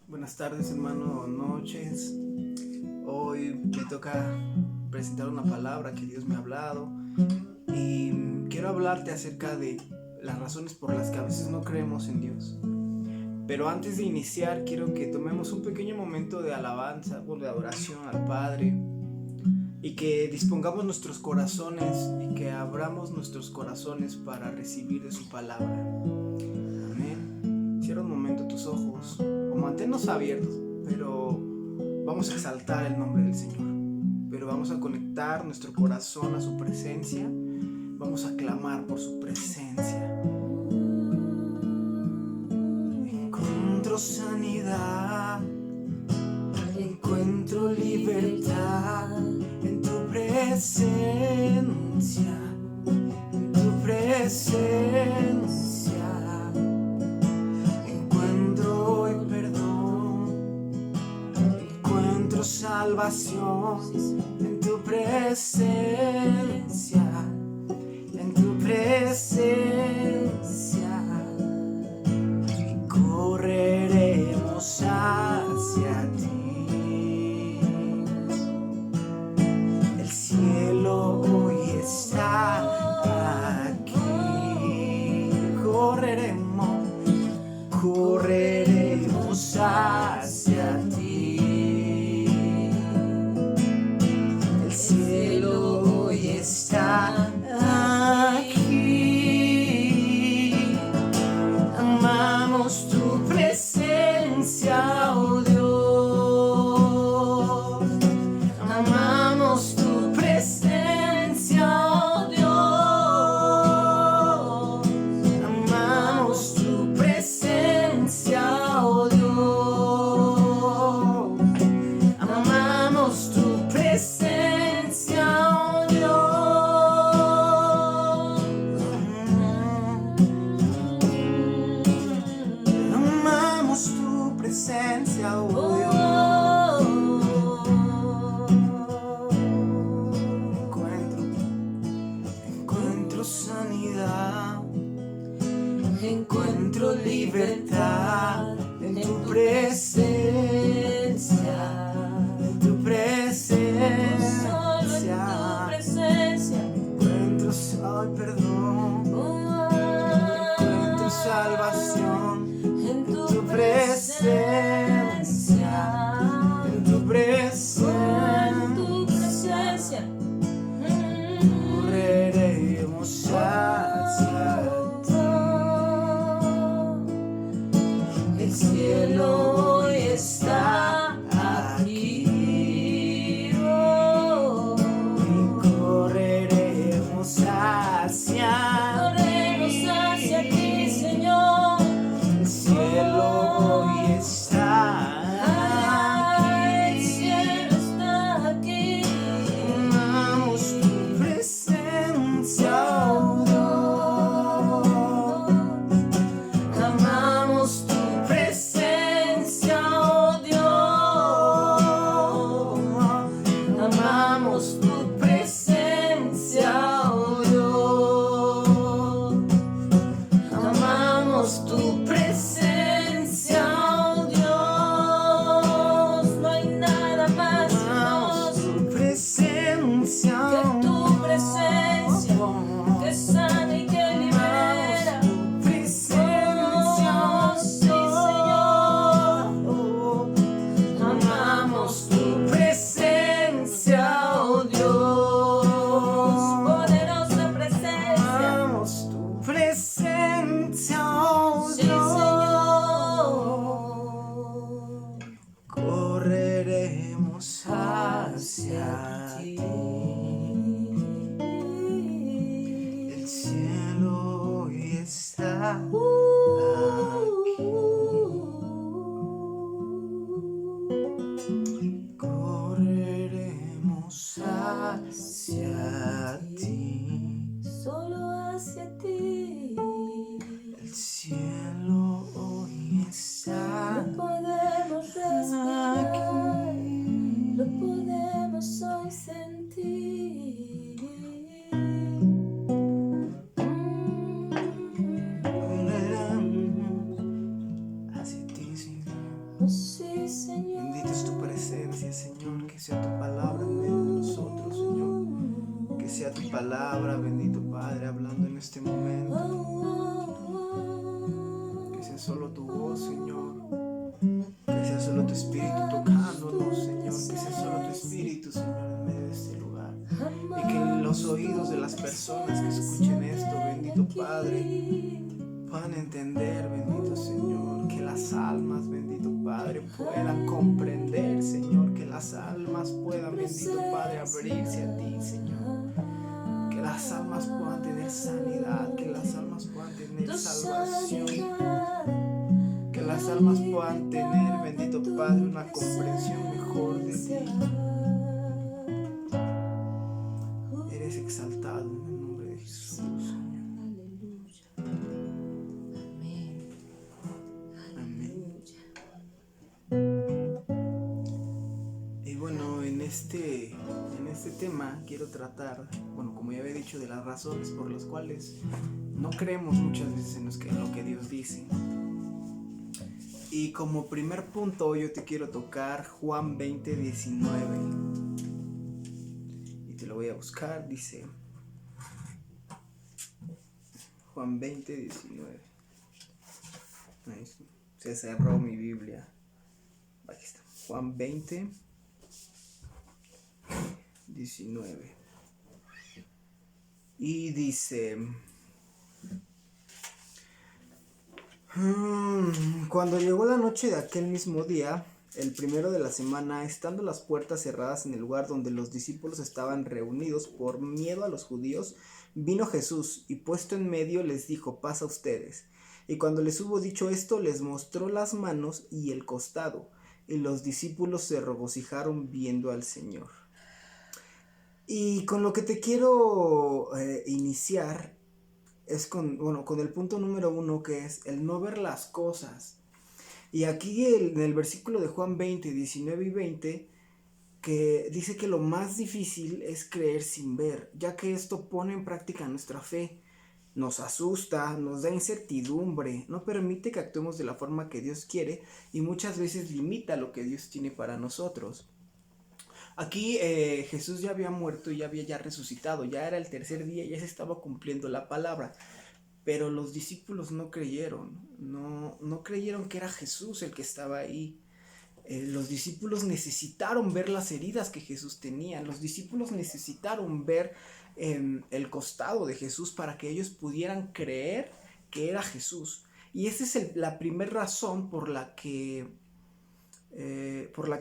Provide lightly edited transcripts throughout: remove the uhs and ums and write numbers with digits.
Buenas tardes, hermano, noches. Hoy me toca presentar una palabra que Dios me ha hablado y quiero hablarte acerca de las razones por las que a veces no creemos en Dios. Pero antes de iniciar, quiero que tomemos un pequeño momento de alabanza o de adoración al Padre y que dispongamos nuestros corazones y que abramos nuestros corazones para recibir de su palabra. Amén. Cierra un momento tus ojos o manténlos abiertos, pero vamos a exaltar el nombre del Señor. Pero vamos a conectar nuestro corazón a su presencia. Vamos a clamar por su presencia. Encuentro sanidad, encuentro libertad en tu presencia, en tu presencia. Encuentro hoy perdón, encuentro salvación en tu presencia, en tu presencia. Y correremos hacia ti. El cielo hoy está aquí. Correremos hacia ti. El cielo hoy está aquí. Amamos tu presencia, oh Dios. Amamos tu presencia, oh Dios. Amamos tu presencia, oh Dios. Amamos tu presencia, oh Dios. Amamos tu presencia, oh Dios. Encuentro sanidad, encuentro libertad en tu presencia, en tu presencia. Encuentro perdón, encuentro salvación en tu presencia, Bendita es tu presencia, Señor, que sea tu palabra en medio de nosotros, Señor. Que sea tu palabra, bendito Padre, hablando en este momento. Que sea solo tu voz, Señor. Que sea solo tu espíritu tocándonos, Señor. Que sea solo tu espíritu, Señor, en medio de este lugar. Y que en los oídos de las personas que escuchen esto, bendito Padre, puedan entender, bendito Señor, que las almas, bendito Padre, puedan comprender, Señor, que las almas puedan, bendito Padre, abrirse a ti, Señor, que las almas puedan tener sanidad, que las almas puedan tener salvación, que las almas puedan tener, bendito Padre, una comprensión mejor de ti. Eres exaltado en el nombre de Jesús, Señor. En este tema quiero tratar, como ya había dicho, de las razones por las cuales no creemos muchas veces en lo que Dios dice. Y como primer punto yo te quiero tocar Juan 20:19. Y te lo voy a buscar, dice Juan 20:19. Se cerró mi Biblia. Aquí está. Juan 20:19. Y dice: cuando llegó la noche de aquel mismo día, el primero de la semana, estando las puertas cerradas en el lugar donde los discípulos estaban reunidos por miedo a los judíos, vino Jesús y puesto en medio les dijo: paz a ustedes. Y cuando les hubo dicho esto, les mostró las manos y el costado, y los discípulos se regocijaron viendo al Señor. Y con lo que te quiero iniciar es con el punto número 1, que es el no ver las cosas. Y aquí en el versículo de Juan 20:19 y 20, que dice que lo más difícil es creer sin ver, ya que esto pone en práctica nuestra fe, nos asusta, nos da incertidumbre, no permite que actuemos de la forma que Dios quiere y muchas veces limita lo que Dios tiene para nosotros. Aquí Jesús ya había muerto y ya había resucitado, ya era el tercer día, ya se estaba cumpliendo la palabra. Pero los discípulos no creyeron, no creyeron que era Jesús el que estaba ahí. Los discípulos necesitaron ver las heridas que Jesús tenía, los discípulos necesitaron ver el costado de Jesús para que ellos pudieran creer que era Jesús. Y esa es la primera razón por la que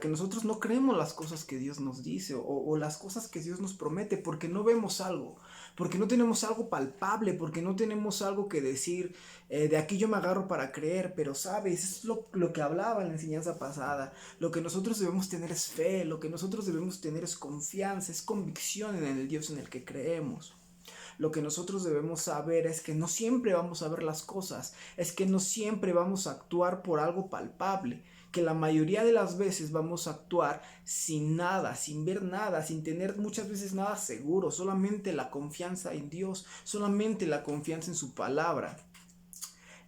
nosotros no creemos las cosas que Dios nos dice o las cosas que Dios nos promete, porque no vemos algo, porque no tenemos algo palpable, porque no tenemos algo que decir, de aquí yo me agarro para creer. Pero sabes, es lo que hablaba en la enseñanza pasada. Lo que nosotros debemos tener es fe, lo que nosotros debemos tener es confianza, es convicción en el Dios en el que creemos. Lo que nosotros debemos saber es que no siempre vamos a ver las cosas, es que no siempre vamos a actuar por algo palpable, que la mayoría de las veces vamos a actuar sin nada, sin ver nada, sin tener muchas veces nada seguro, solamente la confianza en Dios, solamente la confianza en su palabra.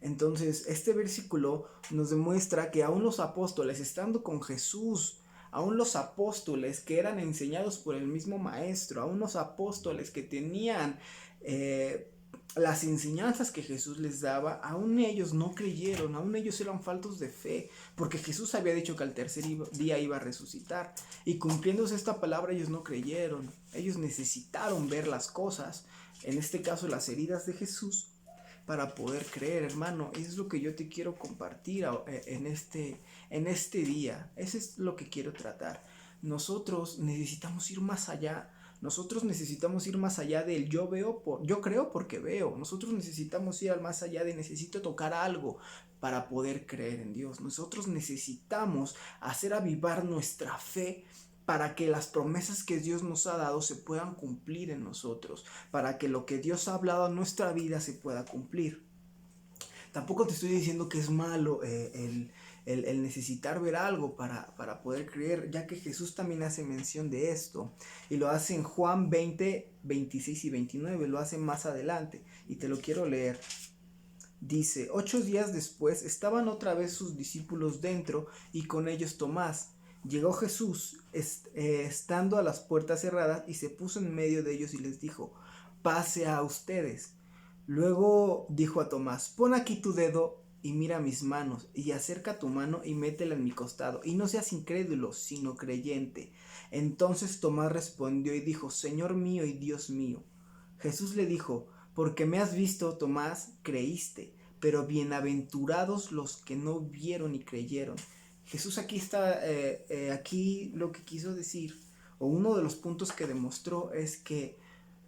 Entonces, este versículo nos demuestra que aún los apóstoles, estando con Jesús, aún los apóstoles que eran enseñados por el mismo maestro, aún los apóstoles que tenían las enseñanzas que Jesús les daba, aún ellos no creyeron, aún ellos eran faltos de fe, porque Jesús había dicho que al tercer día iba a resucitar, y cumpliéndose esta palabra ellos no creyeron. Ellos necesitaron ver las cosas, en este caso las heridas de Jesús, para poder creer, hermano. Eso es lo que yo te quiero compartir en este día. Eso es lo que quiero tratar. Nosotros necesitamos ir más allá. Nosotros necesitamos ir más allá del yo creo porque veo. Nosotros necesitamos ir al más allá de necesito tocar algo para poder creer en Dios. Nosotros necesitamos hacer avivar nuestra fe para que las promesas que Dios nos ha dado se puedan cumplir en nosotros, para que lo que Dios ha hablado en nuestra vida se pueda cumplir. Tampoco te estoy diciendo que es malo el necesitar ver algo para poder creer, ya que Jesús también hace mención de esto, y lo hace en Juan 20, 26 y 29, lo hace más adelante, y te lo quiero leer. Dice, 8 días después estaban otra vez sus discípulos dentro y con ellos Tomás. Llegó Jesús, estando a las puertas cerradas, y se puso en medio de ellos y les dijo, pase a ustedes. Luego dijo a Tomás, pon aquí tu dedo y mira mis manos, y acerca tu mano y métela en mi costado, y no seas incrédulo, sino creyente. Entonces Tomás respondió y dijo, Señor mío y Dios mío. Jesús le dijo, porque me has visto, Tomás, creíste, pero bienaventurados los que no vieron y creyeron. Jesús aquí lo que quiso decir, o uno de los puntos que demostró es que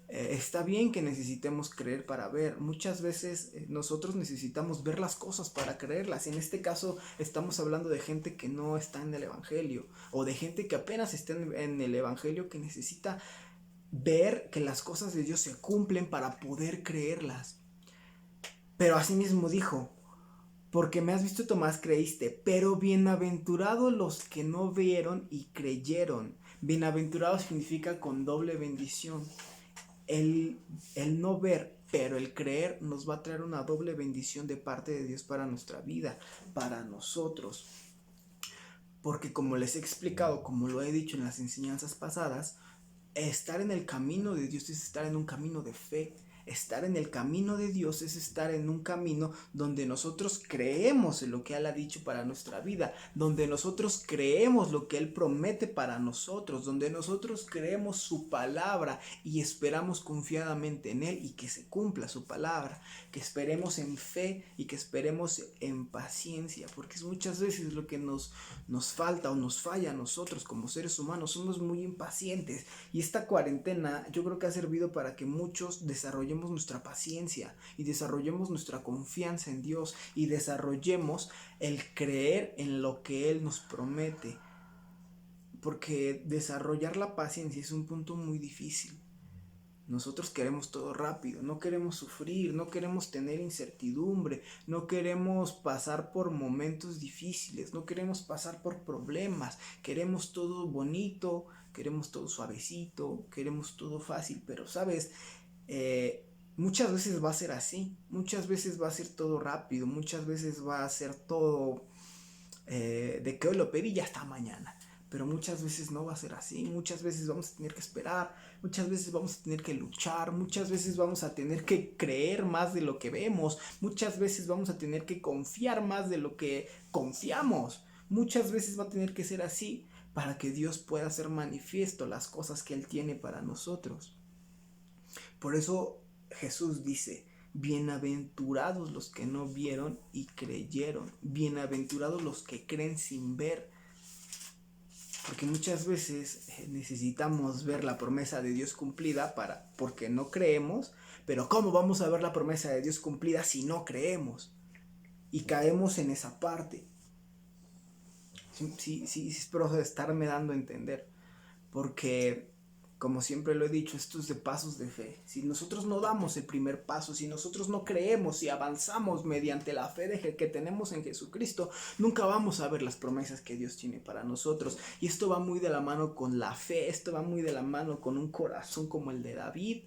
está bien que necesitemos creer para ver. Muchas veces nosotros necesitamos ver las cosas para creerlas. En este caso estamos hablando de gente que no está en el Evangelio, o de gente que apenas está en el Evangelio, que necesita ver que las cosas de Dios se cumplen para poder creerlas. Pero asimismo dijo, porque me has visto, Tomás, creíste, pero bienaventurados los que no vieron y creyeron. Bienaventurado significa con doble bendición. El no ver, pero el creer nos va a traer una doble bendición de parte de Dios para nuestra vida, para nosotros. Porque como les he explicado, como lo he dicho en las enseñanzas pasadas, estar en el camino de Dios es estar en un camino de fe. Estar en el camino de Dios es estar en un camino donde nosotros creemos en lo que Él ha dicho para nuestra vida, donde nosotros creemos lo que Él promete para nosotros, donde nosotros creemos su palabra y esperamos confiadamente en Él y que se cumpla su palabra, que esperemos en fe y que esperemos en paciencia, porque es muchas veces lo que nos falta o nos falla a nosotros como seres humanos. Somos muy impacientes, y esta cuarentena yo creo que ha servido para que muchos desarrollemos nuestra paciencia y desarrollemos nuestra confianza en Dios y desarrollemos el creer en lo que Él nos promete, porque desarrollar la paciencia es un punto muy difícil. Nosotros queremos todo rápido, no queremos sufrir, no queremos tener incertidumbre, no queremos pasar por momentos difíciles, no queremos pasar por problemas, queremos todo bonito, queremos todo suavecito, queremos todo fácil, pero sabes, muchas veces va a ser así, muchas veces va a ser todo rápido, muchas veces va a ser todo de que hoy lo pedí y ya está mañana. Pero muchas veces no va a ser así, muchas veces vamos a tener que esperar, muchas veces vamos a tener que luchar, muchas veces vamos a tener que creer más de lo que vemos, muchas veces vamos a tener que confiar más de lo que confiamos, muchas veces va a tener que ser así para que Dios pueda hacer manifiesto las cosas que Él tiene para nosotros. Por eso Jesús dice, bienaventurados los que no vieron y creyeron, bienaventurados los que creen sin ver. Porque muchas veces necesitamos ver la promesa de Dios cumplida porque no creemos, pero ¿cómo vamos a ver la promesa de Dios cumplida si no creemos? Y caemos en esa parte. Sí, espero estarme dando a entender. Porque, como siempre lo he dicho, esto es de pasos de fe. Si nosotros no damos el primer paso, si nosotros no creemos y avanzamos mediante la fe que tenemos en Jesucristo, nunca vamos a ver las promesas que Dios tiene para nosotros. Y esto va muy de la mano con la fe, esto va muy de la mano con un corazón como el de David.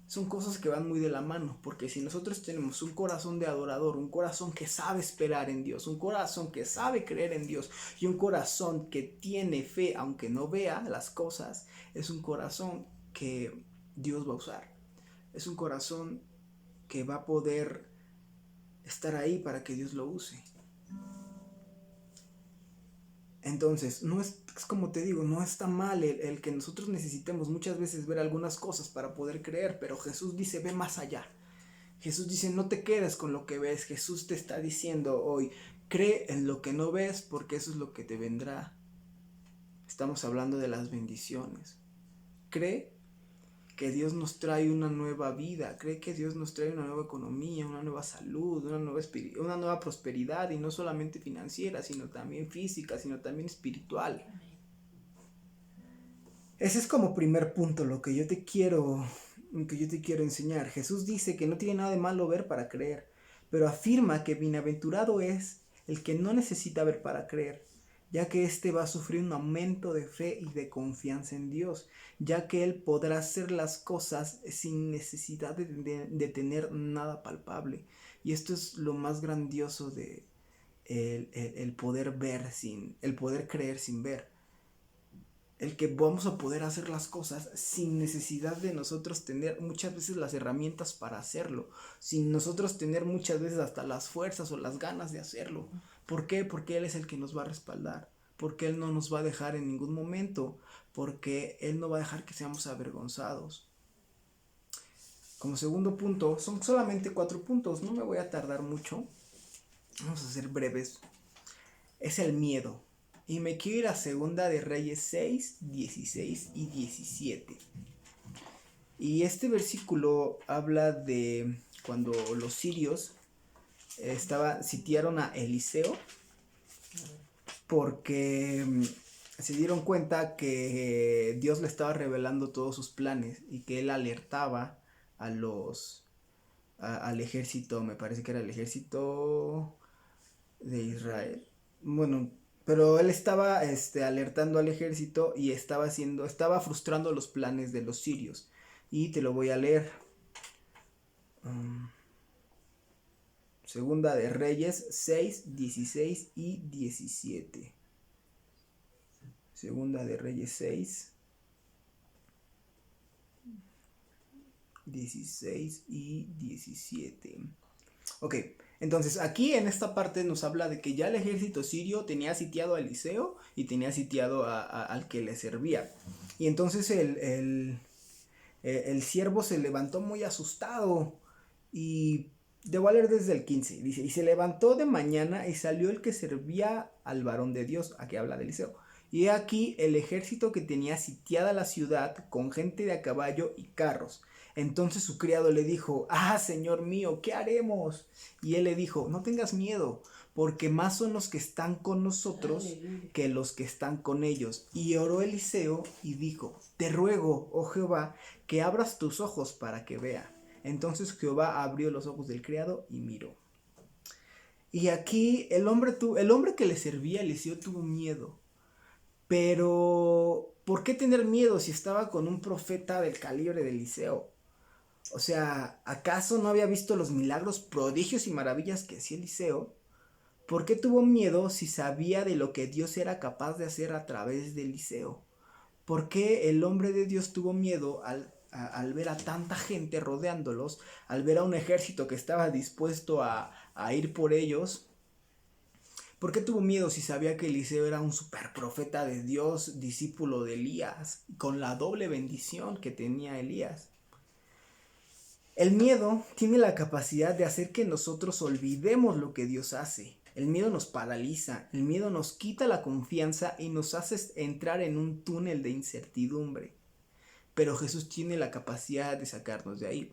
Son cosas que van muy de la mano, porque si nosotros tenemos un corazón de adorador, un corazón que sabe esperar en Dios, un corazón que sabe creer en Dios y un corazón que tiene fe aunque no vea las cosas, es un corazón que Dios va a usar. Es un corazón que va a poder estar ahí para que Dios lo use. Entonces, no es como te digo, no está mal el que nosotros necesitemos muchas veces ver algunas cosas para poder creer, pero Jesús dice, ve más allá. Jesús dice, no te quedes con lo que ves. Jesús te está diciendo hoy, cree en lo que no ves porque eso es lo que te vendrá. Estamos hablando de las bendiciones. Cree que Dios nos trae una nueva vida, cree que Dios nos trae una nueva economía, una nueva salud, una nueva prosperidad, y no solamente financiera, sino también física, sino también espiritual. Ese es como primer punto lo que yo te quiero enseñar. Jesús dice que no tiene nada de malo ver para creer, pero afirma que bienaventurado es el que no necesita ver para creer, ya que éste va a sufrir un aumento de fe y de confianza en Dios, ya que él podrá hacer las cosas sin necesidad de tener nada palpable. Y esto es lo más grandioso de el poder ver el poder creer sin ver. El que vamos a poder hacer las cosas sin necesidad de nosotros tener muchas veces las herramientas para hacerlo, sin nosotros tener muchas veces hasta las fuerzas o las ganas de hacerlo. ¿Por qué? Porque Él es el que nos va a respaldar, porque Él no nos va a dejar en ningún momento, porque Él no va a dejar que seamos avergonzados. Como segundo punto, son solamente 4 puntos, no me voy a tardar mucho, vamos a ser breves, es el miedo. Y me quiero ir a Segunda de Reyes 6, 16 y 17. Y este versículo habla de cuando los sirios sitiaron a Eliseo porque se dieron cuenta que Dios le estaba revelando todos sus planes y que él alertaba al ejército, me parece que era el ejército de Israel. Bueno, pero él estaba alertando al ejército y estaba frustrando los planes de los sirios. Y te lo voy a leer. Segunda de Reyes 6, 16 y 17. Segunda de Reyes 6, 16 y 17. Ok, entonces aquí en esta parte nos habla de que ya el ejército sirio tenía sitiado a Eliseo y tenía sitiado al que le servía. Y entonces el siervo se levantó muy asustado y debo leer desde el 15. Dice, y se levantó de mañana y salió el que servía al varón de Dios, aquí habla de Eliseo. Y he aquí el ejército que tenía sitiada la ciudad con gente de a caballo y carros. Entonces su criado le dijo, señor mío, ¿qué haremos? Y él le dijo, no tengas miedo, porque más son los que están con nosotros que los que están con ellos. Y oró Eliseo y dijo, te ruego, oh Jehová, que abras tus ojos para que vea. Entonces Jehová abrió los ojos del criado y miró. Y aquí el hombre que le servía a Eliseo tuvo miedo. Pero, ¿por qué tener miedo si estaba con un profeta del calibre de Eliseo? O sea, ¿acaso no había visto los milagros, prodigios y maravillas que hacía Eliseo? ¿Por qué tuvo miedo si sabía de lo que Dios era capaz de hacer a través de Eliseo? ¿Por qué el hombre de Dios tuvo miedo al ver a tanta gente rodeándolos, al ver a un ejército que estaba dispuesto a ir por ellos? ¿Por qué tuvo miedo si sabía que Eliseo era un super profeta de Dios, discípulo de Elías, con la doble bendición que tenía Elías? El miedo tiene la capacidad de hacer que nosotros olvidemos lo que Dios hace. El miedo nos paraliza, el miedo nos quita la confianza y nos hace entrar en un túnel de incertidumbre. Pero Jesús tiene la capacidad de sacarnos de ahí.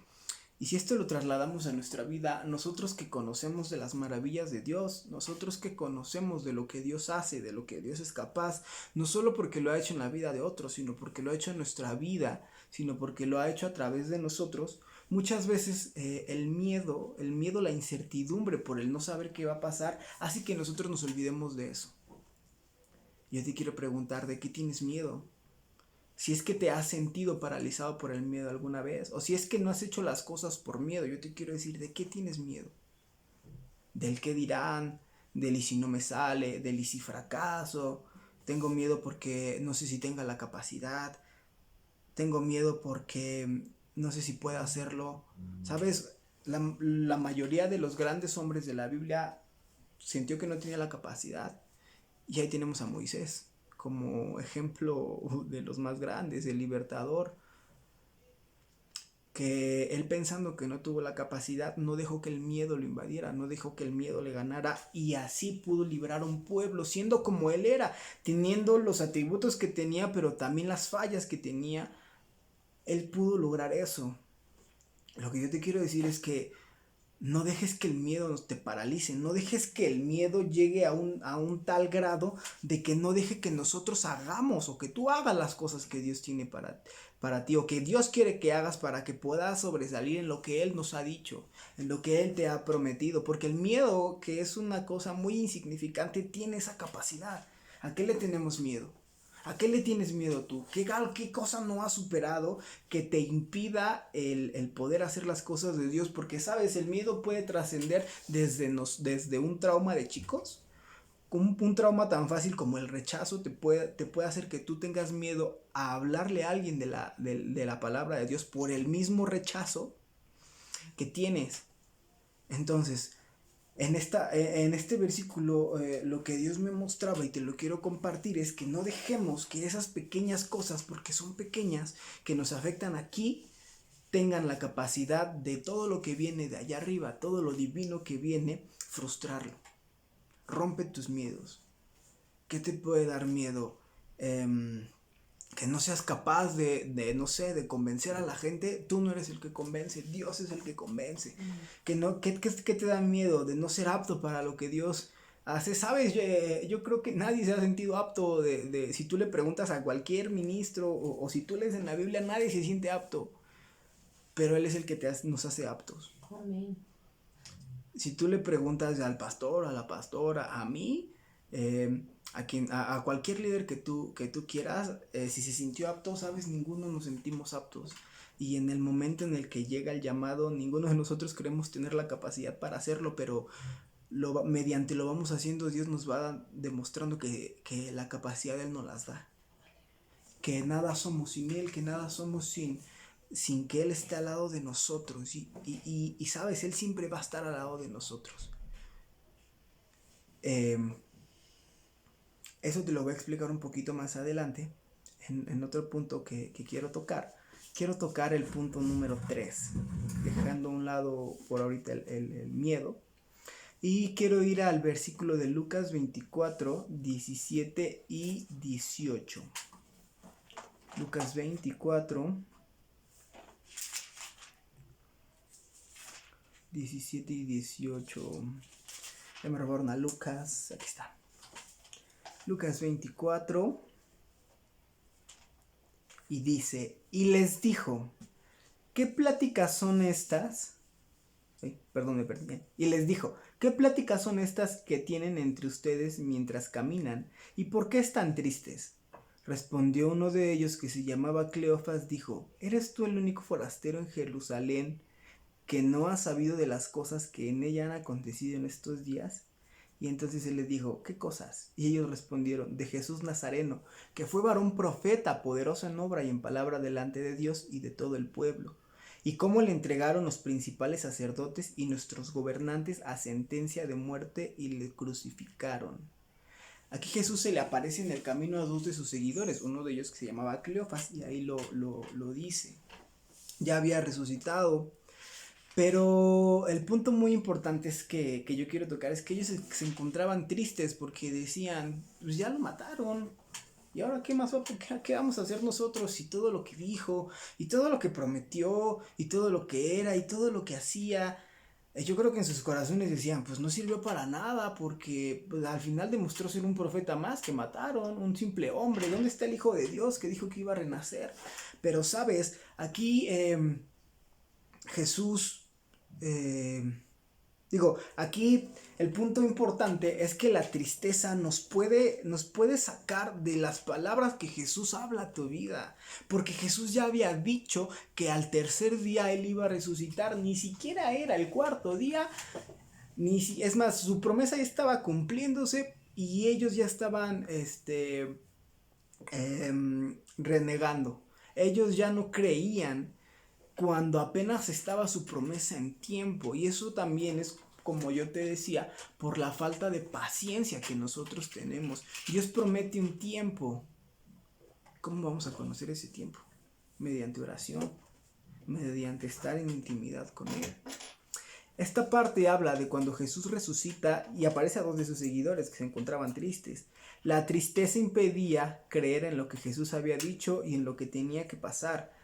Y si esto lo trasladamos a nuestra vida, nosotros que conocemos de las maravillas de Dios, nosotros que conocemos de lo que Dios hace, de lo que Dios es capaz, no solo porque lo ha hecho en la vida de otros, sino porque lo ha hecho en nuestra vida, sino porque lo ha hecho a través de nosotros, muchas veces el miedo, la incertidumbre por el no saber qué va a pasar, hace que nosotros nos olvidemos de eso. Yo te quiero preguntar, ¿de qué tienes miedo? Si es que te has sentido paralizado por el miedo alguna vez, o si es que no has hecho las cosas por miedo, yo te quiero decir, ¿de qué tienes miedo? ¿Del qué dirán? ¿Del y si no me sale? ¿Del y si fracaso? Tengo miedo porque no sé si tenga la capacidad. Tengo miedo porque no sé si pueda hacerlo. ¿Sabes? La mayoría de los grandes hombres de la Biblia sintió que no tenía la capacidad. Y ahí tenemos a Moisés como ejemplo de los más grandes, el libertador, que él pensando que no tuvo la capacidad, no dejó que el miedo lo invadiera, no dejó que el miedo le ganara y así pudo liberar a un pueblo, siendo como él era, teniendo los atributos que tenía, pero también las fallas que tenía, él pudo lograr eso. Lo que yo te quiero decir es que no dejes que el miedo te paralice, no dejes que el miedo llegue a un tal grado de que no deje que nosotros hagamos o que tú hagas las cosas que Dios tiene para ti o que Dios quiere que hagas para que puedas sobresalir en lo que Él nos ha dicho, en lo que Él te ha prometido, porque el miedo, que es una cosa muy insignificante, tiene esa capacidad. ¿A qué le tenemos miedo? ¿A qué le tienes miedo tú? ¿Qué cosa no has superado que te impida el poder hacer las cosas de Dios? Porque, ¿sabes? El miedo puede trascender desde un trauma de chicos. Un trauma tan fácil como el rechazo te puede hacer que tú tengas miedo a hablarle a alguien de la palabra de Dios por el mismo rechazo que tienes. Entonces, en este versículo, lo que Dios me mostraba y te lo quiero compartir es que no dejemos que esas pequeñas cosas, porque son pequeñas, que nos afectan aquí, tengan la capacidad de todo lo que viene de allá arriba, todo lo divino que viene, frustrarlo. Rompe tus miedos. ¿Qué te puede dar miedo? Que no seas capaz no sé, de convencer a la gente. Tú no eres el que convence, Dios es el que convence. ¿Qué te da miedo? De no ser apto para lo que Dios hace. ¿Sabes? Yo creo que nadie se ha sentido apto si tú le preguntas a cualquier ministro o si tú lees en la Biblia, nadie se siente apto. Pero Él es el que nos hace aptos. Amén. Si tú le preguntas al pastor, a la pastora, a mí, a cualquier líder que tú quieras, si se sintió apto, sabes, ninguno nos sentimos aptos. Y en el momento en el que llega el llamado, ninguno de nosotros creemos tener la capacidad para hacerlo, pero mediante lo vamos haciendo, Dios nos va demostrando que la capacidad Él nos las da. Que nada somos sin Él, que nada somos sin que Él esté al lado de nosotros. Y sabes, Él siempre va a estar al lado de nosotros. Eso te lo voy a explicar un poquito más adelante, en otro punto que quiero tocar. Quiero tocar el punto número 3, dejando a un lado por ahorita el miedo. Y quiero ir al versículo de Lucas 24, 17 y 18. Lucas 24, 17 y 18. Ya me robaron a Lucas. Aquí está. Lucas 24. Y dice, y les dijo, ¿qué pláticas son estas? Perdón, me perdí. Y les dijo, ¿qué pláticas son estas que tienen entre ustedes mientras caminan? ¿Y por qué están tristes? Respondió uno de ellos, que se llamaba Cleofas, dijo, ¿eres tú el único forastero en Jerusalén que no ha sabido de las cosas que en ella han acontecido en estos días? Y entonces él les dijo, ¿qué cosas? Y ellos respondieron, de Jesús Nazareno, que fue varón profeta, poderoso en obra y en palabra delante de Dios y de todo el pueblo. Y cómo le entregaron los principales sacerdotes y nuestros gobernantes a sentencia de muerte y le crucificaron. Aquí Jesús se le aparece en el camino a dos de sus seguidores, uno de ellos que se llamaba Cleofas, y ahí lo dice. Ya había resucitado. Pero el punto muy importante es que yo quiero tocar es que ellos se encontraban tristes porque decían, pues ya lo mataron, y ahora qué más qué vamos a hacer nosotros, y todo lo que dijo, y todo lo que prometió, y todo lo que era, y todo lo que hacía. Yo creo que en sus corazones decían, pues no sirvió para nada, porque pues, al final demostró ser un profeta más que mataron, un simple hombre. ¿Dónde está el Hijo de Dios que dijo que iba a renacer? Pero sabes, aquí Jesús... aquí el punto importante es que la tristeza nos puede sacar de las palabras que Jesús habla a tu vida. Porque Jesús ya había dicho que al tercer día Él iba a resucitar. Ni siquiera era el cuarto día. Es más, su promesa ya estaba cumpliéndose y ellos ya estaban renegando. Ellos ya no creían cuando apenas estaba su promesa en tiempo. Y eso también es, como yo te decía, por la falta de paciencia que nosotros tenemos. Dios promete un tiempo. ¿Cómo vamos a conocer ese tiempo? Mediante oración, mediante estar en intimidad con Él. Esta parte habla de cuando Jesús resucita y aparece a dos de sus seguidores que se encontraban tristes. La tristeza impedía creer en lo que Jesús había dicho y en lo que tenía que pasar.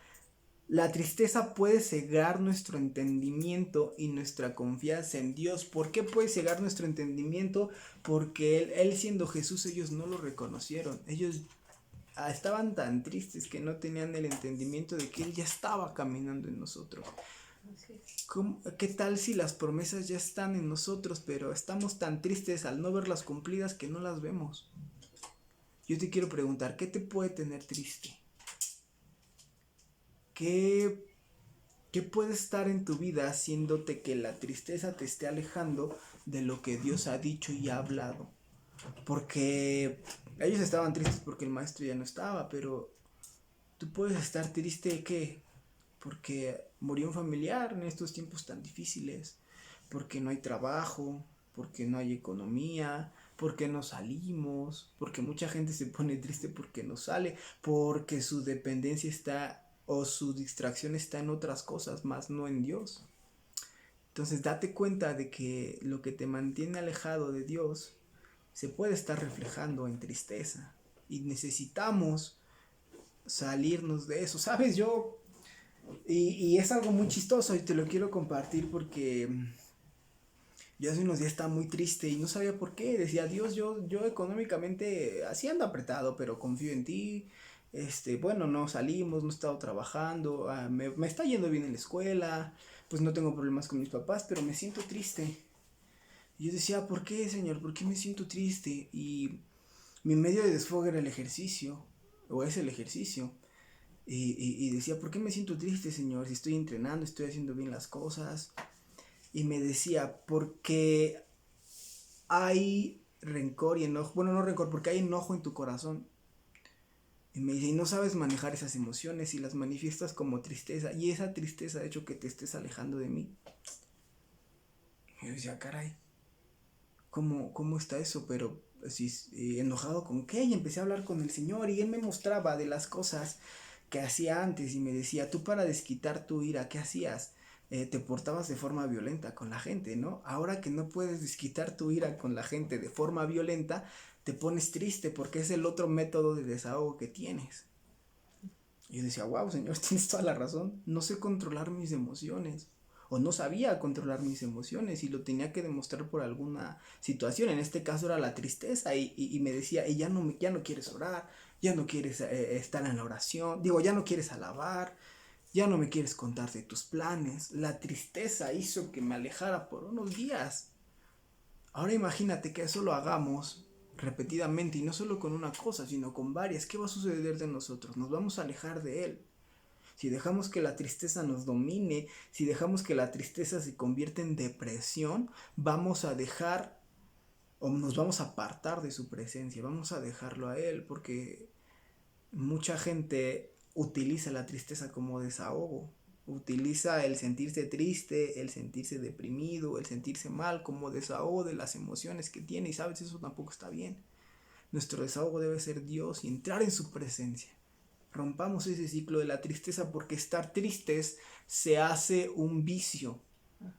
La tristeza puede cegar nuestro entendimiento y nuestra confianza en Dios. ¿Por qué puede cegar nuestro entendimiento? Porque Él siendo Jesús, ellos no lo reconocieron. Ellos estaban tan tristes que no tenían el entendimiento de que Él ya estaba caminando en nosotros. ¿Qué tal si las promesas ya están en nosotros, pero estamos tan tristes al no verlas cumplidas que no las vemos? yo te quiero preguntar, ¿qué te puede tener triste? ¿Qué puede estar en tu vida haciéndote que la tristeza te esté alejando de lo que Dios ha dicho y ha hablado? Porque ellos estaban tristes porque el maestro ya no estaba, pero tú puedes estar triste, ¿qué? Porque murió un familiar en estos tiempos tan difíciles, porque no hay trabajo, porque no hay economía, porque no salimos, porque mucha gente se pone triste porque no sale, porque su dependencia está o su distracción está en otras cosas, más no en Dios. Entonces date cuenta de que lo que te mantiene alejado de Dios se puede estar reflejando en tristeza y necesitamos salirnos de eso, ¿sabes? Y es algo muy chistoso y te lo quiero compartir porque yo hace unos días estaba muy triste y no sabía por qué. Decía, Dios, yo económicamente así ando apretado, pero confío en ti. Bueno, no salimos, no he estado trabajando, me está yendo bien en la escuela, pues no tengo problemas con mis papás, pero me siento triste. Y yo decía, ¿por qué, Señor? ¿Por qué me siento triste? Y mi medio de desfogue era el ejercicio, o es el ejercicio. Y decía, ¿por qué me siento triste, Señor? Si estoy entrenando, estoy haciendo bien las cosas. Y me decía, porque hay rencor y enojo. Bueno, no rencor, porque hay enojo en tu corazón. Y me dice, y no sabes manejar esas emociones y las manifiestas como tristeza. Y esa tristeza ha hecho que te estés alejando de mí. Y yo decía, caray, ¿cómo está eso? Pero así, enojado con qué. Y empecé a hablar con el Señor y Él me mostraba de las cosas que hacía antes. Y me decía, tú para desquitar tu ira, ¿qué hacías? Te portabas de forma violenta con la gente, ¿no? Ahora que no puedes desquitar tu ira con la gente de forma violenta, te pones triste porque es el otro método de desahogo que tienes. Y yo decía, wow, Señor, tienes toda la razón. No sé controlar mis emociones. O no sabía controlar mis emociones y lo tenía que demostrar por alguna situación. En este caso era la tristeza y me decía, y ya no quieres orar, ya no quieres estar en la oración, digo, ya no quieres alabar, ya no me quieres contar de tus planes. La tristeza hizo que me alejara por unos días. Ahora imagínate que eso lo hagamos repetidamente y no solo con una cosa, sino con varias. ¿Qué va a suceder de nosotros? Nos vamos a alejar de Él. Si dejamos que la tristeza nos domine, si dejamos que la tristeza se convierta en depresión, vamos a dejar o nos vamos a apartar de su presencia, vamos a dejarlo a Él, porque mucha gente utiliza la tristeza como desahogo, utiliza el sentirse triste, el sentirse deprimido, el sentirse mal como desahogo de las emociones que tiene, y sabes, eso tampoco está bien. Nuestro desahogo debe ser Dios y entrar en su presencia. Rompamos ese ciclo de la tristeza, porque estar tristes se hace un vicio,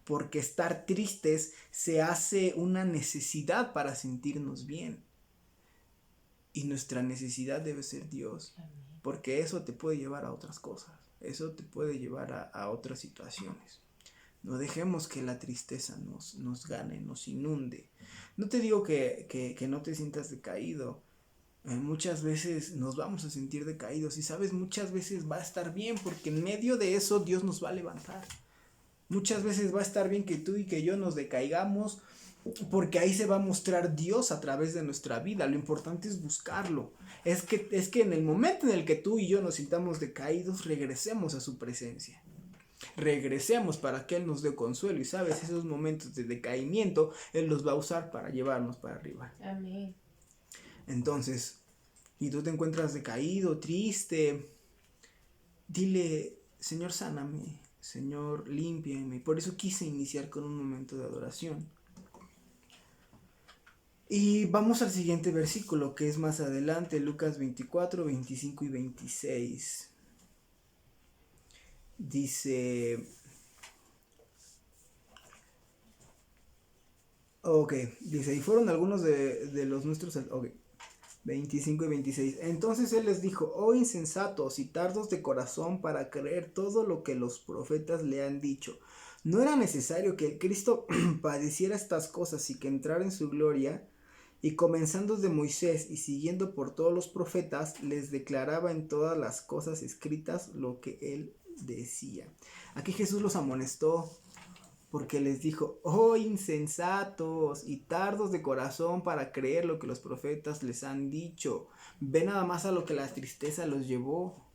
porque estar tristes se hace una necesidad para sentirnos bien. Y nuestra necesidad debe ser Dios, porque eso te puede llevar a otras cosas, eso te puede llevar a otras situaciones. No dejemos que la tristeza nos gane, nos inunde. No te digo que no te sientas decaído. Muchas veces nos vamos a sentir decaídos y sabes, muchas veces va a estar bien porque en medio de eso Dios nos va a levantar. Muchas veces va a estar bien que tú y que yo nos decaigamos porque ahí se va a mostrar Dios a través de nuestra vida. Lo importante es buscarlo. Es que en el momento en el que tú y yo nos sintamos decaídos, regresemos a su presencia. Regresemos para que Él nos dé consuelo. Y sabes, esos momentos de decaimiento Él los va a usar para llevarnos para arriba. Amén. Entonces, y tú te encuentras decaído, triste, dile, Señor, sáname, Señor, límpiame. Por eso quise iniciar con un momento de adoración. Y vamos al siguiente versículo, que es más adelante, Lucas 24, 25 y 26. Dice, dice, y fueron algunos de los nuestros, 25 y 26. Entonces Él les dijo, oh insensatos y tardos de corazón para creer todo lo que los profetas le han dicho. ¿No era necesario que el Cristo padeciera estas cosas y que entrara en su gloria? Y comenzando de Moisés y siguiendo por todos los profetas, les declaraba en todas las cosas escritas lo que Él decía. Aquí Jesús los amonestó porque les dijo: oh insensatos y tardos de corazón para creer lo que los profetas les han dicho. Ve nada más a lo que la tristeza los llevó.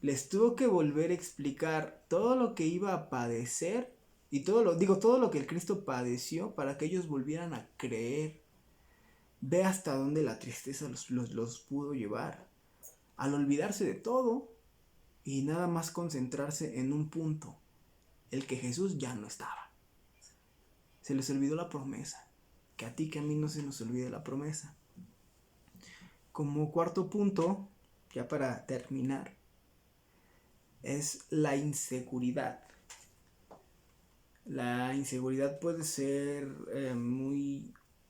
Les tuvo que volver a explicar todo lo que iba a padecer y todo lo que el Cristo padeció para que ellos volvieran a creer. Ve hasta dónde la tristeza los pudo llevar. Al olvidarse de todo y nada más concentrarse en un punto, el que Jesús ya no estaba. Se les olvidó la promesa. Que a ti, que a mí no se nos olvide la promesa. Como cuarto punto, ya para terminar, es la inseguridad. La inseguridad puede ser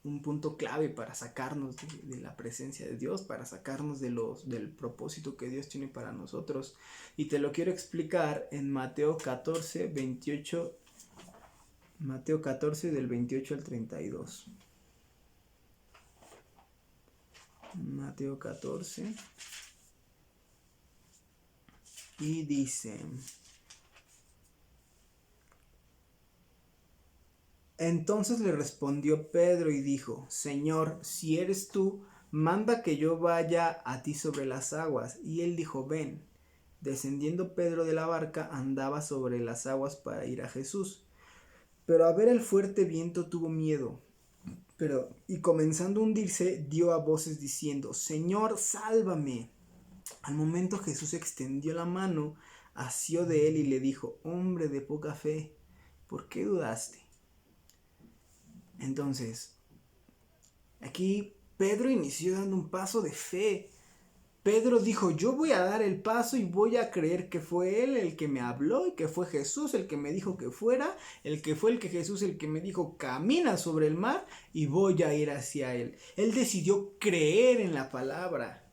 un punto clave para sacarnos de la presencia de Dios, para sacarnos del propósito que Dios tiene para nosotros. Y te lo quiero explicar en Mateo 14, 28. Mateo 14 del 28 al 32. Mateo 14. Y dice: entonces le respondió Pedro y dijo: Señor, si eres tú, manda que yo vaya a ti sobre las aguas. Y él dijo: ven. Descendiendo Pedro de la barca, andaba sobre las aguas para ir a Jesús. Pero a ver el fuerte viento tuvo miedo. Y comenzando a hundirse, dio a voces diciendo: Señor, sálvame. Al momento Jesús extendió la mano, asió de él y le dijo: hombre de poca fe, ¿por qué dudaste? Entonces, aquí Pedro inició dando un paso de fe. Pedro dijo: yo voy a dar el paso y voy a creer que fue él el que me habló y que fue Jesús el que me dijo que fuera, Jesús el que me dijo: camina sobre el mar, y voy a ir hacia él. Él decidió creer en la palabra.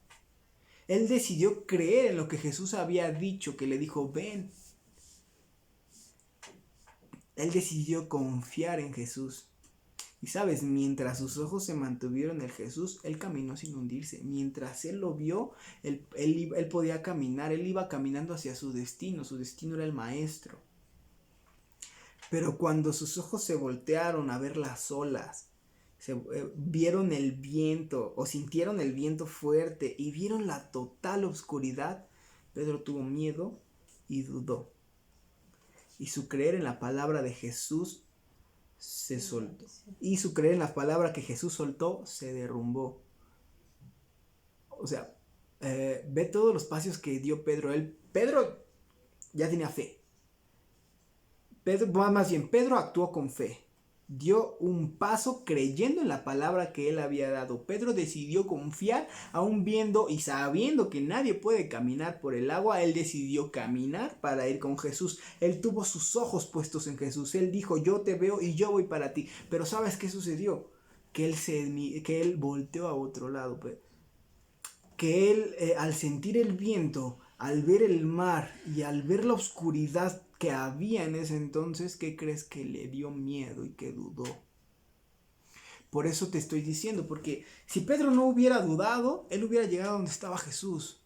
Él decidió creer en lo que Jesús había dicho, que le dijo: ven. Él decidió confiar en Jesús. Y sabes, mientras sus ojos se mantuvieron en Jesús, él caminó sin hundirse. Mientras él lo vio, él podía caminar, él iba caminando hacia su destino era el maestro. Pero cuando sus ojos se voltearon a ver las olas, vieron el viento o sintieron el viento fuerte y vieron la total oscuridad, Pedro tuvo miedo y dudó. Y su creer en la palabra de Jesús se soltó. Y su creer en la palabra que Jesús soltó se derrumbó. O sea, ve todos los pasos que dio Pedro. Pedro ya tenía fe. Pedro actuó con fe. Dio un paso creyendo en la palabra que él había dado. Pedro decidió confiar, aún viendo y sabiendo que nadie puede caminar por el agua. Él decidió caminar para ir con Jesús. Él tuvo sus ojos puestos en Jesús. Él dijo: yo te veo y yo voy para ti. Pero ¿sabes qué sucedió? Que él volteó a otro lado. Que él, al sentir el viento, al ver el mar y al ver la oscuridad que había en ese entonces, ¿qué crees? Que le dio miedo y que dudó. Por eso te estoy diciendo, porque si Pedro no hubiera dudado, él hubiera llegado a donde estaba Jesús.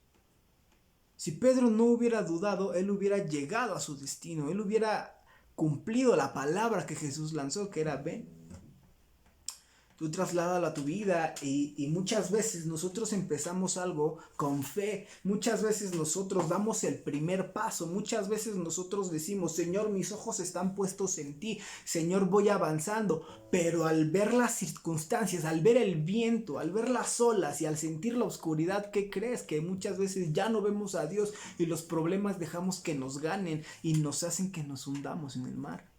Si Pedro no hubiera dudado, él hubiera llegado a su destino, él hubiera cumplido la palabra que Jesús lanzó, que era: ven. Tú trasládalo a tu vida, y muchas veces nosotros empezamos algo con fe. Muchas veces nosotros damos el primer paso. Muchas veces nosotros decimos: Señor, mis ojos están puestos en ti. Señor, voy avanzando. Pero al ver las circunstancias, al ver el viento, al ver las olas y al sentir la oscuridad, ¿qué crees? Que muchas veces ya no vemos a Dios y los problemas dejamos que nos ganen y nos hacen que nos hundamos en el mar.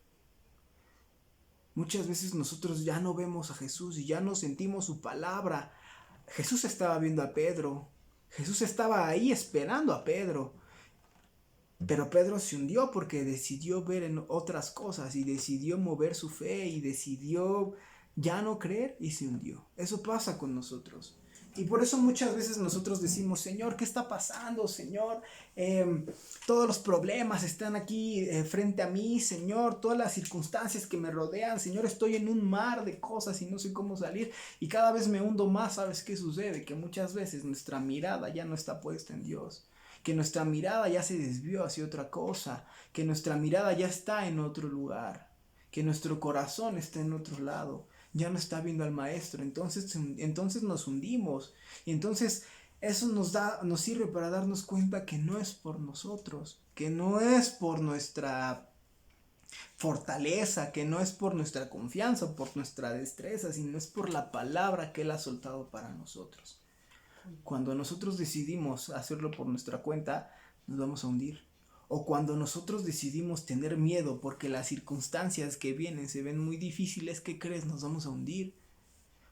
Muchas veces nosotros ya no vemos a Jesús y ya no sentimos su palabra. Jesús estaba viendo a Pedro. Jesús estaba ahí esperando a Pedro. Pero Pedro se hundió porque decidió ver en otras cosas y decidió mover su fe y decidió ya no creer y se hundió. Eso pasa con nosotros. Y por eso muchas veces nosotros decimos: Señor, ¿qué está pasando? Señor, todos los problemas están aquí frente a mí. Señor, todas las circunstancias que me rodean. Señor, estoy en un mar de cosas y no sé cómo salir. Y cada vez me hundo más. ¿Sabes qué sucede? Que muchas veces nuestra mirada ya no está puesta en Dios. Que nuestra mirada ya se desvió hacia otra cosa. Que nuestra mirada ya está en otro lugar. que nuestro corazón está en otro lado, ya no está viendo al maestro, entonces nos hundimos, y entonces eso nos sirve para darnos cuenta que no es por nosotros, que no es por nuestra fortaleza, que no es por nuestra confianza, por nuestra destreza, sino es por la palabra que Él ha soltado para nosotros. Cuando nosotros decidimos hacerlo por nuestra cuenta, nos vamos a hundir. O cuando nosotros decidimos tener miedo porque las circunstancias que vienen se ven muy difíciles, ¿qué crees? Nos vamos a hundir.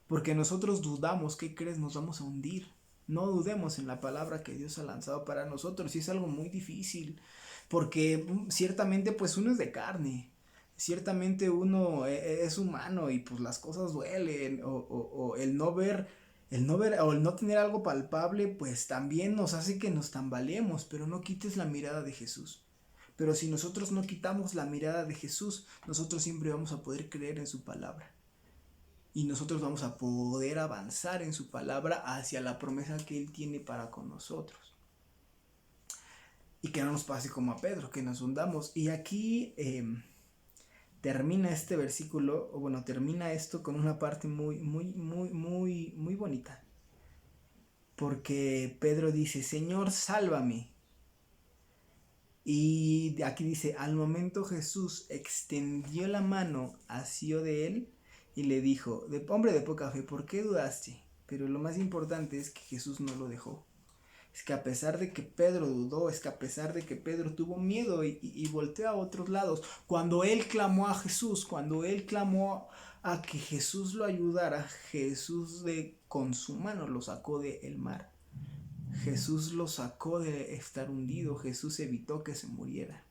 Porque nosotros dudamos, ¿qué crees? Nos vamos a hundir. No dudemos en la palabra que Dios ha lanzado para nosotros, y es algo muy difícil, porque ciertamente pues uno es de carne, ciertamente uno es humano y pues las cosas duelen, o el no ver o el no tener algo palpable pues también nos hace que nos tambaleemos, pero no quites la mirada de Jesús. Pero si nosotros no quitamos la mirada de Jesús, nosotros siempre vamos a poder creer en su palabra. Y nosotros vamos a poder avanzar en su palabra hacia la promesa que Él tiene para con nosotros. Y que no nos pase como a Pedro, que nos hundamos. Y aquí termina este versículo, o bueno, termina esto con una parte muy bonita. Porque Pedro dice, Señor, sálvame. Y aquí dice, al momento Jesús extendió la mano, asió de él y le dijo, hombre de poca fe, ¿por qué dudaste? Pero lo más importante es que Jesús no lo dejó. Es que a pesar de que Pedro dudó, es que a pesar de que Pedro tuvo miedo y volteó a otros lados, cuando él clamó a Jesús, cuando él clamó a que Jesús lo ayudara, Jesús con su mano lo sacó del mar. Jesús lo sacó de estar hundido, Jesús evitó que se muriera.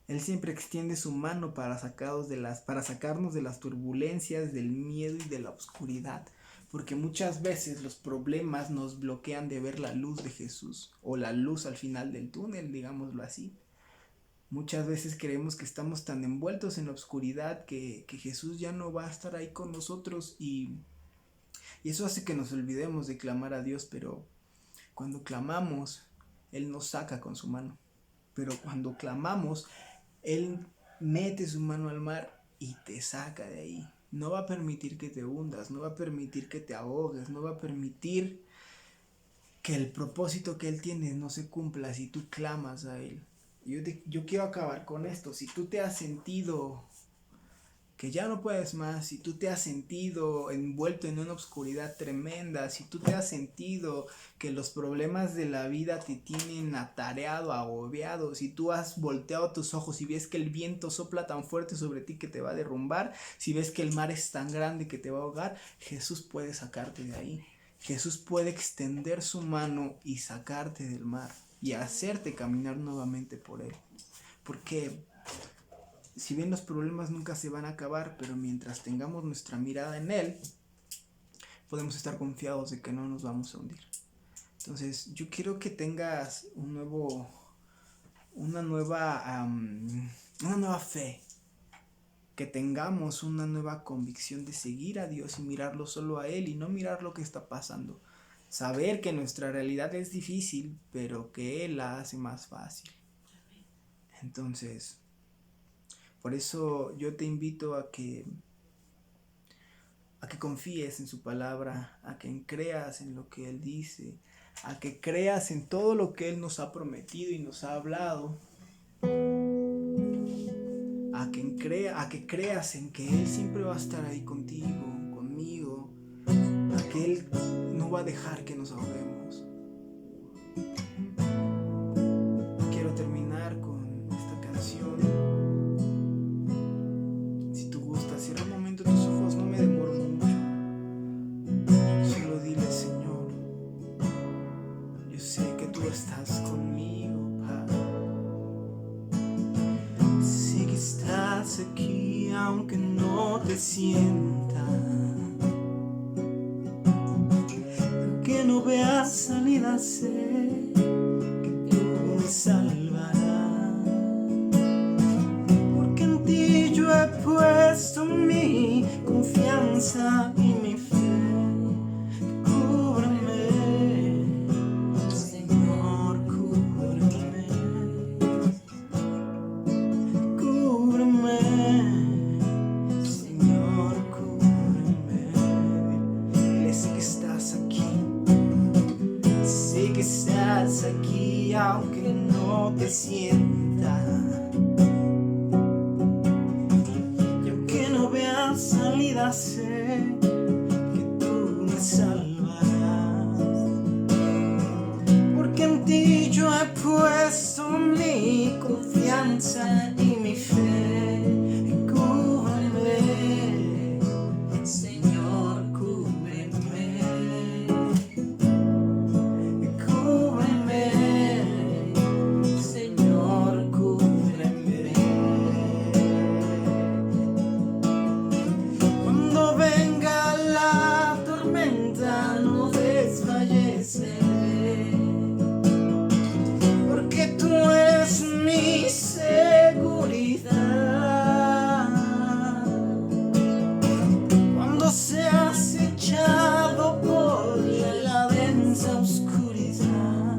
Él siempre extiende su mano para sacarnos de las turbulencias, del miedo y de la oscuridad. Porque muchas veces los problemas nos bloquean de ver la luz de Jesús, o la luz al final del túnel, digámoslo así. Muchas veces creemos que estamos tan envueltos en la oscuridad que Jesús ya no va a estar ahí con nosotros, y eso hace que nos olvidemos de clamar a Dios, pero cuando clamamos, Él nos saca con su mano. Pero cuando clamamos, Él mete su mano al mar y te saca de ahí. No va a permitir que te hundas, no va a permitir que te ahogues, no va a permitir que el propósito que Él tiene no se cumpla si tú clamas a Él. Yo quiero acabar con esto. Si tú te has sentido que ya no puedes más, si tú te has sentido envuelto en una oscuridad tremenda, si tú te has sentido que los problemas de la vida te tienen atareado, agobiado, si tú has volteado tus ojos y ves que el viento sopla tan fuerte sobre ti que te va a derrumbar, si ves que el mar es tan grande que te va a ahogar, Jesús puede sacarte de ahí. Jesús puede extender su mano y sacarte del mar y hacerte caminar nuevamente por él. Porque si bien los problemas nunca se van a acabar, pero mientras tengamos nuestra mirada en Él, podemos estar confiados de que no nos vamos a hundir. Entonces, yo quiero que tengas una nueva fe, que tengamos una nueva convicción de seguir a Dios y mirarlo solo a Él y no mirar lo que está pasando. Saber que nuestra realidad es difícil, pero que Él la hace más fácil. Entonces, por eso yo te invito a que confíes en su palabra, a que creas en lo que Él dice, a que creas en todo lo que Él nos ha prometido y nos ha hablado, a que creas en que Él siempre va a estar ahí contigo, conmigo, a que Él no va a dejar que nos ahoguemos. Quiero terminar con esta canción. Cierra un momento tus ojos, no me demoro mucho. Solo dile, Señor, yo sé que tú estás conmigo, Padre. Sé que estás aquí aunque no te sienta, aunque no veas salida, sé que tú me salvarás. Porque en ti yo he puesto mi confianza y mi fe. Cúbreme, Señor, cúbreme, cúbreme. y aunque no te sienta, y aunque no veas salida, sé que tú me salvarás, porque en ti yo he puesto mi confianza y mi fe. Cúbreme, Señor, cúbreme, cúbreme, Señor, cúbreme. Cuando venga la tormenta, no desfalleceré, porque tú eres mi seguridad. Cuando seas echado por la densa oscuridad,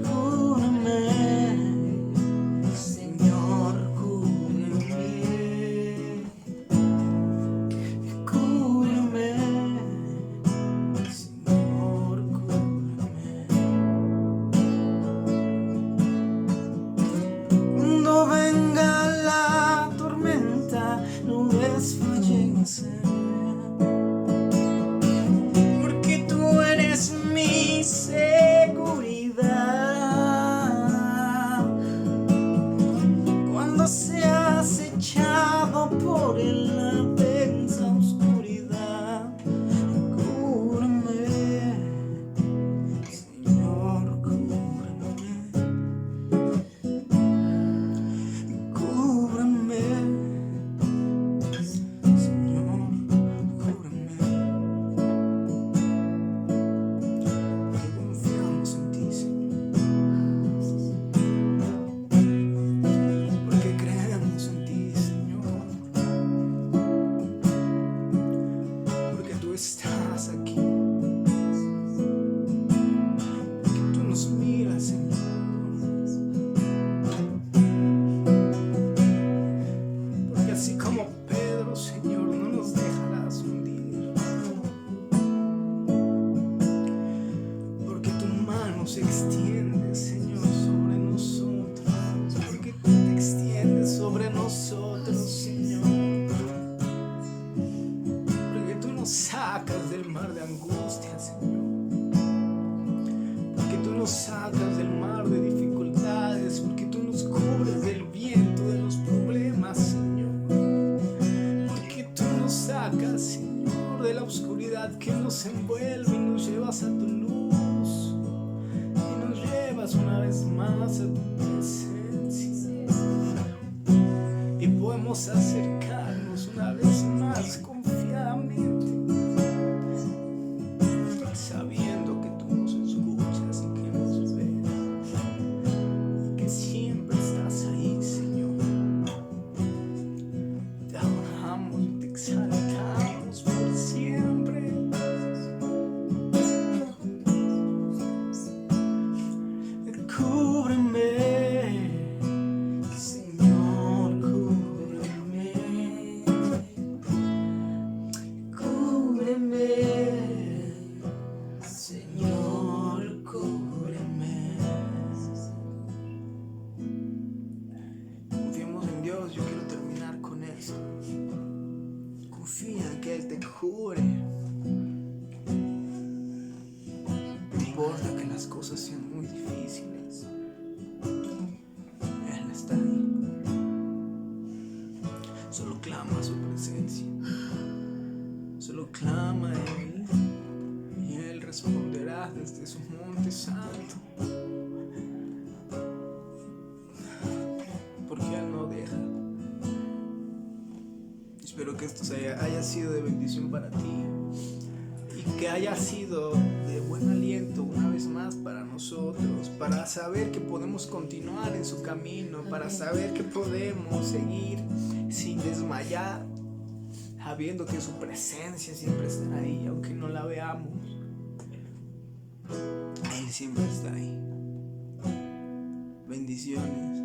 cúbreme, Señor, cúbreme, cúbreme, Señor, cúbreme. Cuando venga la tormenta, no desfalleceré, porque tú eres mi seguridad. Cuando seas echado por la densa oscuridad, cúbreme, Señor, cúbreme, cúbreme, Señor, cúbreme. Confiamos en ti, Señor, porque creemos en ti, Señor, porque tú estás aquí, porque tú nos miras, Señor, porque así como Pedro, Señor, no nos dejarás hundir, porque tu mano se extiende, Señor, sobre nosotros, porque tú te extiendes sobre nosotros, Señor, porque tú nos sacas del mar de angustia, Señor, porque tú nos sacas del mar de dificultades, porque tú nos cubres del viento de los problemas, Señor, porque tú nos sacas, Señor, de la oscuridad que nos envuelve y nos llevas a tu luz y nos llevas una vez más a tu presencia y podemos acercarnos una vez más confiadamente, sabiendo que tú nos escuchas y que nos ves y que siempre estás ahí, Señor. Te adoramos y te exaltamos por siempre. Cúbreme, Señor, cúbreme, cúbreme, Señor, cúbreme. Confiemos en Dios. Yo quiero terminar con eso. Confía en que Él te cubre. No importa que las cosas sean muy difíciles, Él está ahí. Solo clama a su presencia, solo clama a Él y Él responderá desde su monte santo, porque Él no deja. Espero que esto haya sido de bendición para ti y que haya sido de buen aliento una vez más para nosotros, para saber que podemos continuar en su camino, para saber que podemos seguir sin desmayar, sabiendo que su presencia siempre estará ahí, aunque no la veamos. Él siempre está ahí. Bendiciones.